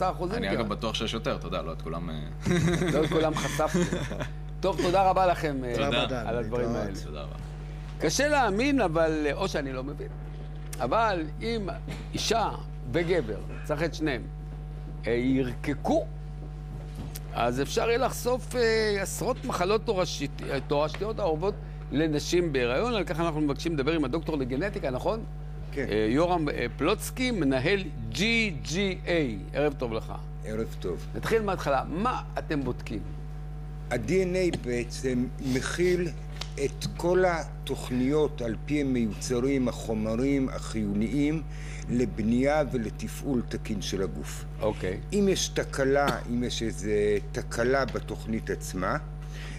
אני אגב בטוח שיש יותר, תודה, לא את כולם... לא את כולם חשפתי. טוב, תודה רבה לכם על הדברים האלה. תודה רבה. קשה להאמין, אבל, או שאני לא מבין, אבל אם אישה וגבר, צריך את שניהם, ירקקו, אז אפשר יהיה לחשוף עשרות מחלות תורשתיות האורבות לנשים בהיריון. על כך אנחנו מבקשים לדבר עם הדוקטור לגנטיקה, נכון? כן. יורם פלוצקי, מנהל GGA. ערב טוב לך. ערב טוב. נתחיל מההתחלה. מה אתם בודקים? ה-DNA בעצם מכיל את כל התוכניות על פי הם מיוצרים החומרים החיוניים לבנייה ולתפעול תקין של הגוף. אוקיי. אם יש תקלה, אם יש איזו תקלה בתוכנית עצמה,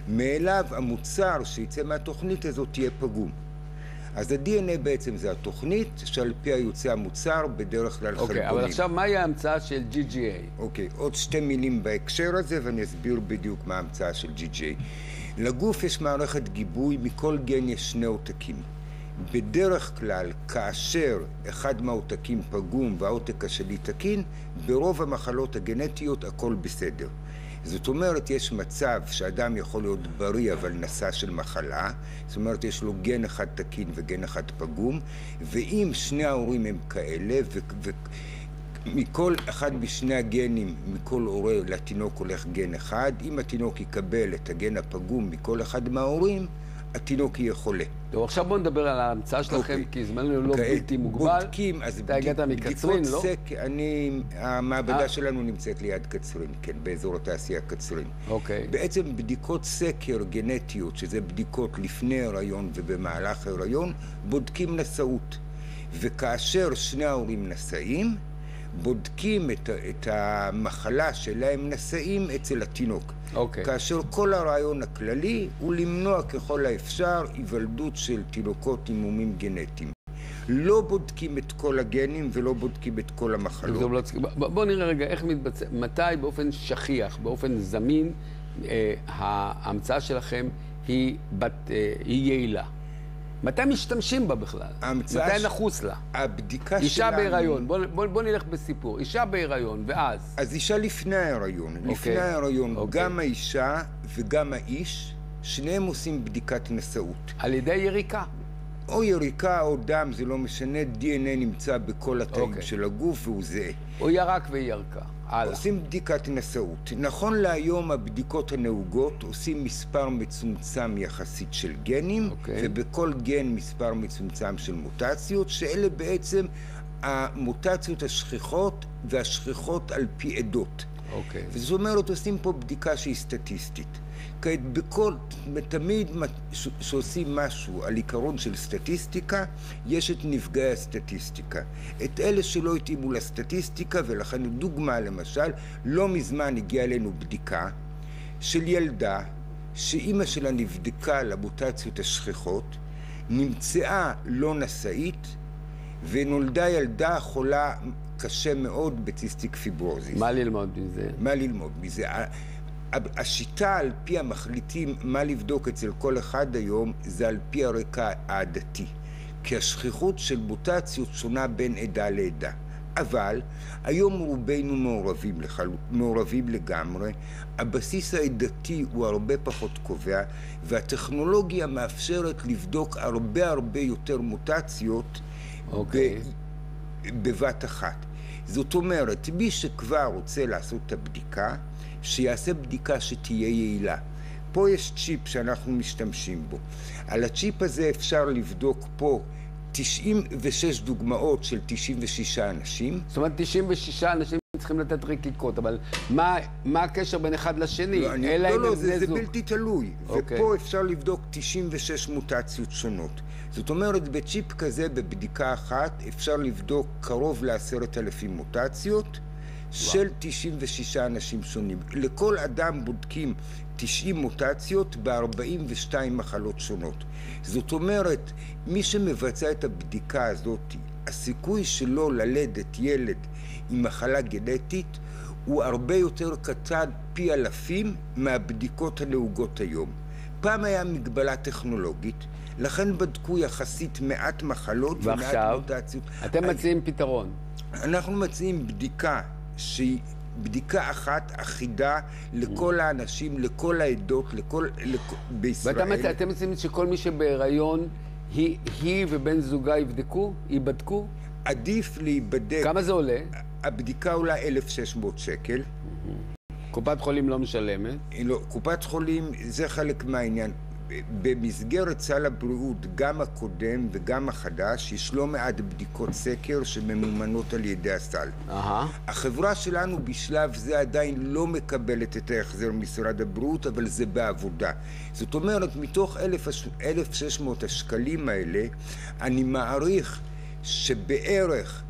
מאליו המוצר שיצא מהתוכנית הזאת תהיה פגום. אז ה-DNA בעצם זה התוכנית שעל פי היוצא המוצר בדרך כלל חלבונים. אוקיי, אבל עכשיו מהי ההמצאה של GGA? אוקיי, עוד שתי מילים בהקשר הזה ואני אסביר בדיוק מה ההמצאה של GGA. לגוף יש מערכת גיבוי, מכל גן יש שני עותקים. בדרך כלל, כאשר אחד מהעותקים פגום והעותק השני תקין, ברוב המחלות הגנטיות הכל בסדר. זאת אומרת, יש מצב שאדם יכול להיות בריא אבל נשא של מחלה, זאת אומרת, יש לו גן אחד תקין וגן אחד פגום, ואם שני ההורים הם כאלה, מכל אחד משני הגנים, מכל הורה לתינוק הולך גן אחד, אם התינוק יקבל את הגן הפגום מכל אחד מההורים, התינוק יהיה חולה. טוב, עכשיו בואו נדבר על ההמצאה שלכם, כי זמננו לא בלתי מוגבל. בודקים, אז אתה הגעת מקצרין, לא? המעבדה שלנו נמצאת ליד קצרין, כן, באזור התעשייה קצרין. אוקיי. בעצם בדיקות סקר גנטיות, שזה בדיקות לפני הריון ובמהלך הריון, בודקים נשאות. וכאשר שני ההורים נשאים, בודקים את המחלה שלהם נשאים אצל התינוק. אוקיי. כאשר כל הרעיון הכללי הוא למנוע ככל האפשר היוולדות של תינוקות עם מומים גנטיים. לא בודקים את כל הגנים ולא בודקים את כל המחלות. בואו נראה רגע איך מתבצע, מתי באופן שכיח, באופן זמין, ההמצאה שלכם היא יעילה. מתי משתמשים בה בכלל? מתי נחוס לה? הבדיקה אישה בהיריון, בוא נלך בסיפור. אישה בהיריון, ואז? אז אישה לפני ההיריון. לפני ההיריון, גם האישה וגם האיש, שניהם עושים בדיקת נשאות. על ידי יריקה. או יריקה או דם, זה לא משנה, DNA נמצא בכל התאים של הגוף והוא זהה. או ירק וירקה. עושים בדיקת נשאות. נכון להיום הבדיקות הנהוגות עושים מספר מצומצם יחסית של גנים, ובכל גן מספר מצומצם של מוטציות, שאלה בעצם המוטציות השכיחות והשכיחות על פי עדות. וזאת אומרת, עושים פה בדיקה שהיא סטטיסטית. כעת תמיד שעושים משהו על עיקרון של סטטיסטיקה, יש את נפגעי הסטטיסטיקה. את אלה שלא התאימו לסטטיסטיקה, ולכן דוגמה למשל, לא מזמן הגיעה אלינו בדיקה של ילדה שאימא שלה נבדקה למוטציות השכיחות, נמצאה לא נשאית, ונולדה ילדה חולה קשה מאוד בציסטיק פיברוזיס. מה ללמוד מזה? מה ללמוד מזה? השיטה על פי המחליטים מה לבדוק אצל כל אחד היום זה על פי הרקע העדתי, כי השכיחות של מוטציות שונה בין עדה לעדה. אבל היום רובנו מעורבים לגמרי, הבסיס העדתי הוא הרבה פחות קובע, והטכנולוגיה מאפשרת לבדוק הרבה יותר מוטציות בבת אחת. זאת אומרת, מי שכבר רוצה לעשות את הבדיקה, שיעשה בדיקה שתהיה יעילה. פה יש צ'יפ שאנחנו משתמשים בו. על הצ'יפ הזה אפשר לבדוק פה 96 דוגמאות של 96 אנשים. זאת אומרת, 96 אנשים צריכים לתת רקיקות, אבל מה הקשר בין אחד לשני? לא, זה בלתי תלוי. ופה אפשר לבדוק 96 מוטציות שונות. זאת אומרת, בצ'יפ כזה, בבדיקה אחת, אפשר לבדוק קרוב ל10,000 מוטציות, של 96 אנשים שונים. לכל אדם בודקים 90 מוטציות ב-42 מחלות שונות. זאת אומרת, מי שמבצע את הבדיקה הזאת, הסיכוי שלו ללדת ילד עם מחלה גנטית הוא הרבה יותר קטן פי אלפים מהבדיקות הנהוגות היום. פעם היה מגבלה טכנולוגית, לכן בדקו יחסית מעט מחלות ומעט מוטציות. אתם מציעים פתרון. אנחנו מציעים בדיקה שהיא בדיקה אחת אחידה לכל האנשים, לכל העדות, בישראל. ואתם מציעים שכל מי שבהיריון היא ובן זוגה ייבדקו? עדיף להיבדק. כמה זה עולה? הבדיקה עולה 1,600 שקל. קופת חולים לא משלמת? לא, קופת חולים זה חלק מהעניין. במסגרת סל הבריאות, גם הקודם וגם החדש, יש לא מעט בדיקות סקר שממומנות על ידי הסל. החברה שלנו בשלב זה עדיין לא מקבלת את ההחזר משרד הבריאות, אבל זה בעבודה. זאת אומרת, מתוך 1,600 השקלים האלה, אני מעריך שבערך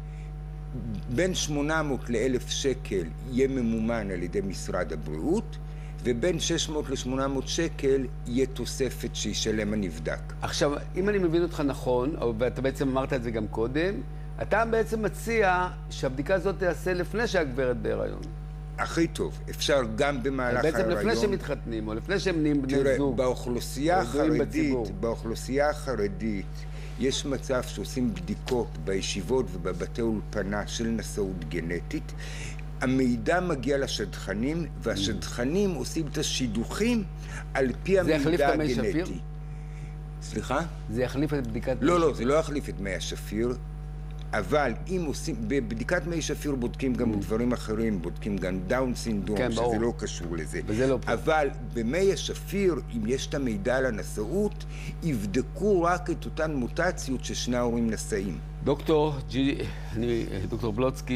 בין 800 ל-1,000 שקל יהיה ממומן על ידי משרד הבריאות, ובין 600 ל-800 שקל יהיה תוספת שישלם הנבדק. עכשיו, אם אני מבין אותך נכון, ואתה בעצם אמרת את זה גם קודם, אתה בעצם מציע שהבדיקה הזאת תעשה לפני שהגברת בהיריון. הכי טוב. אפשר גם במהלך ההיריון. בעצם לפני שמתחתנים, או לפני שהם נהיים בני זוג. באוכלוסייה החרדית יש מצב שעושים בדיקות בישיבות ובבתי אולפנה של נשאות גנטית. המידע מגיע לשדכנים, והשדכנים עושים את השידוכים על פי המידע הגנטי. זה יחליף את מי שפיר? סליחה? זה יחליף את בדיקת מי שפיר? לא, זה לא יחליף את מי השפיר, אבל אם עושים, בבדיקת מי שפיר בודקים גם דברים אחרים, בודקים גם דאון סינדרום, שזה לא קשור לזה. אבל במי השפיר, אם יש את המידע על הנשאות, יבדקו רק את אותן מוטציות ששני ההורים נשאים. דוקטור בלוצקי,